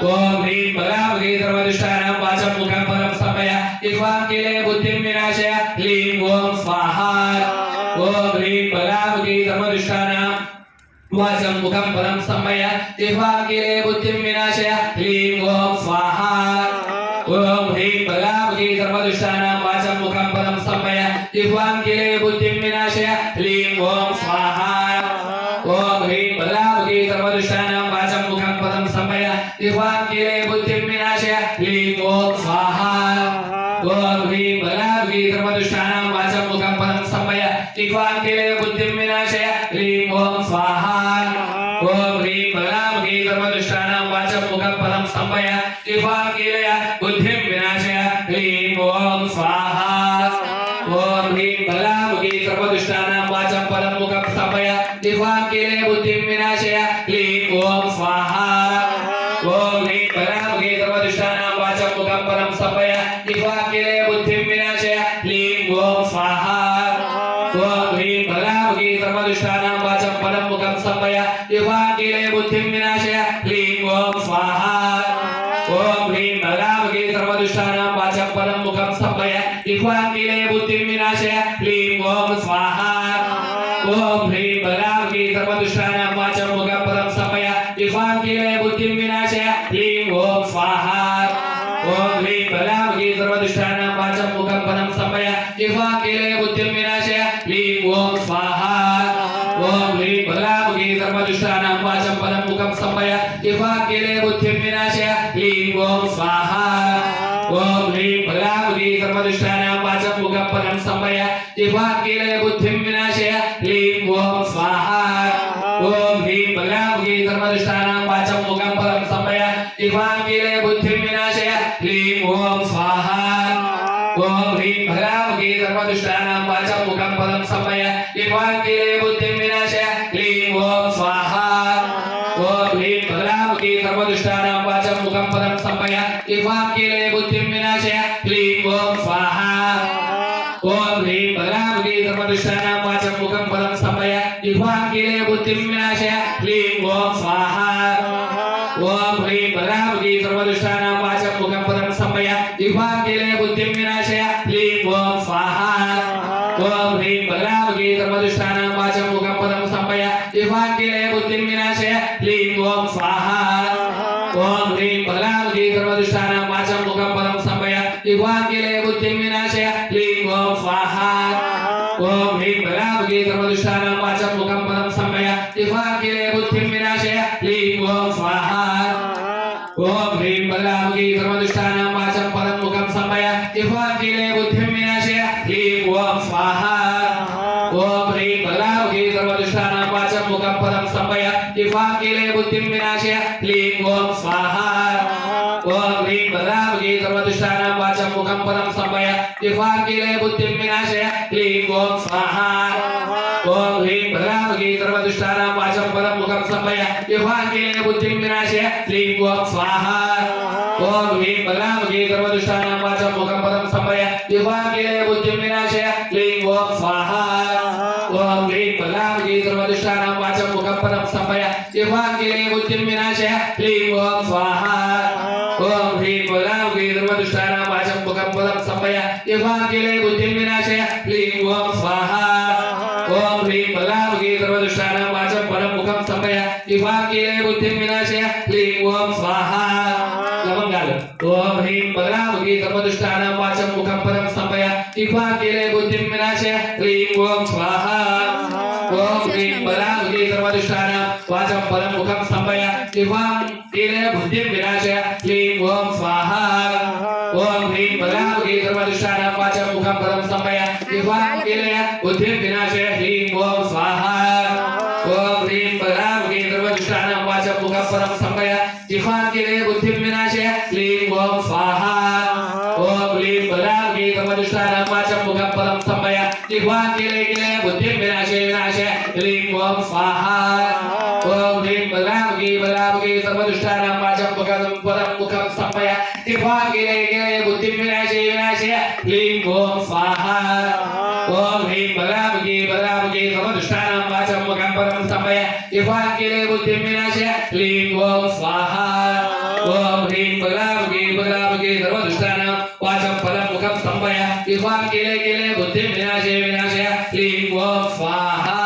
ओम ह्रीं बलावगे सर्वदुष्टानां वाचं मुखं पदं स्थापय जिह्वां कीलय बुद्धिं विनाशय ह्रीं ओम स्वाहा ओम ह्रीं बलावगे सर्वदुष्टानां वाचं मुखं पदं स्थापय जिह्वां कीलय बुद्धिं विनाशय ह्रीं ओम स्वाहा ओम ह्रीं बलावगे सर्वदुष्टानां वाचं मुखं पदं स्थापय जिह्वां कीलय बुद्धिं विनाशय ह्रीं ओम स्वाहा ओम ह्रीं बलावगे सर्वदुष्टानां वाचं मुखं पदं स्थापय जिह्वां कीलय बुद्धिं विनाशय ह्रीं ओम स्वाहा ओम ह्रीं बलावगे सर्वदुष्टानां वाचं मुखं पदं स्थापय जिह्वां कीलय बुद्धिं विनाशय ह्रीं ओम स्वाहा ओम ह्रीं बलावगे सर्वदुष्टानां वाचं मुखं पदं स्थापय जिह्वां कीलय बुद्धिं विनाशय ह्रीं ओम स्वाहा ओम ह्रीं बलावगे सर्वदुष्टानां वाचं पदं मुखं स्थापय जिह्वां कीलय बुद्धिं विनाशय ह्रीं ओम स्वाहा ओम ह्रीं बलावगे सर्वदुष्टानां वाचं मुखं पदं स्थापय जिह्वां कीलय बुद्धिं विनाशय ह्रीं ओम स्वाहा ओम ह्रीं बलावगे सर्वदुष्टानां वाचं पदं मुखं स्थापय जिह्वां कीलय बुद्धिं विनाशय ह्रीं ओम स्वाहा ओम ह्रीं बलावगे सर्वदुष्टानां वाचं पदं मुखं स्थापय जिह्वां कीलय बुद्धिं विनाशय ह्रीं ओम स्वाहा ओम ह्रीं बलावगे सर्वदुष्टानां वाचं मुखं पदं स्थापय जिह्वां कीलय बुद्धिं विनाशय ह्रीं ओम स्वाहा ओम ह्रीं बलावगे सर्वदुष्टानां वाचं मुखं पदं स्थापय जिह्वां कीलय बुद्धिं विनाशय ह्रीं ओम स्वाहा ओम ह्रीं बलावगे सर्वदुष्टानां वाचं पदं मुखं स्थापय जिह्वां कीलय बुद्धिं विनाशय ह्रीं ओम स्वाहा ओम ह्रीं बलावगे सर्वदुष्टानां वाचं मुखं पदं स्थापय जिह्वां कीलय बुद्धिं विनाशय ह्रीं ओम स्वाहा ओम ह्रीं बलावगे सर्वदुष्टानां वाचं मुखं पदं स्थापय जिह्वां कीलय बुद्धिं विनाशय ह्रीं ओम स्वाहा ओम ह्रीं बलावगे सर्वदुष्टानां वाचं मुखं पदं स्थापय जिह्वां कीलय बुद्धिं विनाशय ह्रीं ओम स्वाहा ओम ह्रीं बलावगे सर्वदुष्टानां वाचं मुखं पदं स्थापय जिह्वां कीलय बुद्धिं विनाशय ह्रीं ओम स्वाहा ओम ह्रीं बलावगे सर्वदुष्टानां वाचं मुखं पदं स्थापय जिह्वां कीलय बुद्धिं विनाशय ह्रीं ओम स्वाहा ओम ह्रीं बलावगे सर्वदुष्टानां वाचं मुखं पदं स्थापय जिह्वां कीलय बुद्धिं विनाशय ह्रीं ओम स्वाहा ओम ह्रीं बलावगे सर्वदुष्टानां वाचं मुखं पदं स्थापय जिह्वां कीलय बुद्धिं विनाशय ह्रीं ओम स्वाहा ओम ह्रीं बलावगे सर्वदुष्टानां वाचं मुखं पदं स्थापय जिह्वां कीलय बुद्धिं विनाशय ह्रीं ओम स्वाहा ओम ह्रीं बलावगे सर्वदुष्टानां वाचं मुखं पदं स्थापय जिह्वां कीलय बुद्धिं विनाशय ह्रीं ओम स्वाहा ओम ह्रीं बलावगे सर्वदुष्टानां वाचं पदं मुखं स्थापय जिह्वां कीलय बुद्धिं विनाशय ह्रीं ओम स्वाहा ओम ह्रीं बलावगे सर्वदुष्टानां वाचं मुखं पदं स्थापय जिह्वां कीलय बुद्धिं विनाशय ह्रीं ओम स्वाहा ओम ह्रीं बलावगे सर्वदुष्टानां वाचं मुखं पदं स्थापय जिह्वां कीलय बुद्धिं विनाशय ह्रीं ओम स्वाहा ओम ह्रीं बलावगे सर्वदुष्टानां वाचं पदं मुखं स्थापय जिह्वां कीलय बुद्धिं विनाशय ह्रीं ओम स्वाहा ओम ह्रीं बलावगे सर्वदुष्टानां वाचं मुखं पदं स्थापय जिह्वां कीलय बुद्धिं विनाशय ह्रीं ओम स्वाहा ओम ह्रीं बलावगे सर्वदुष्टानां वाचं मुखं पदं स्थापय जिह्वां कीलय बुद्धिं विनाशय ह्रीं ओम स्वाहा ओम ह्रीं बलावगे सर्वदुष्टानां वाचं मुखं पदं स्थापय जिह्वां कीलय बुद्धिं विनाशय ह्रीं ओम स्वाहा ओम ह्रीं बलावगे सर्वदुष्टानां वाचं पदं मुखं स्थापय जिह्वां कीलय बुद्धिं विनाशय ह्रीं ओम स्वाहा ओम ह्रीं बलावगे सर्वदुष्टानां वाचं मुखं पदं स्थापय जिह्वां कीलय बुद्धिं विनाशय ह्रीं ओम स्वाहा ओम ह्रीं बलावगे सर्वदुष्टानां वाचं पदं मुखं स्थापय जिह्वां कीलय बुद्धिं विनाशय ह्रीं ओम स्वाहा ओम ह्रीं बलावगे सर्वदुष्टानां वाचं मुखं पदं स्थापय जिह्वां कीलय बुद्धिं विनाशय ह्रीं ओम स्वाहा ओम ह्रीं बलावगे सर्वदुष्टानां वाचं मुखं पदं स्थापय जिह्वां कीलय बुद्धिं विनाशय ह्रीं ओम स्वाहा ओम ह्रीं बलावगे सर्वदुष्टानां वाचं मुखं पदं स्थापय जिह्वां कीलय बुद्धिं विनाशय ह्रीं ओम स्वाहा ओम ह्रीं बलावगे सर्वदुष्टानां वाचं मुखं पदं स्थापय जिह्वां कीलय बुद्धिं विनाशय ह्रीं ओम स्वाहा ओम ह्रीं बलावगे सर्वदुष्टानां वाचं मुखं पदं स्थापय जिह्वां कीलय बुद्धिं विनाशय ह्रीं ओम स्वाहा ओम जिह्वा केले केले बुद्धिं विनाशय विनाशय ह्लीं ओम स्वाहा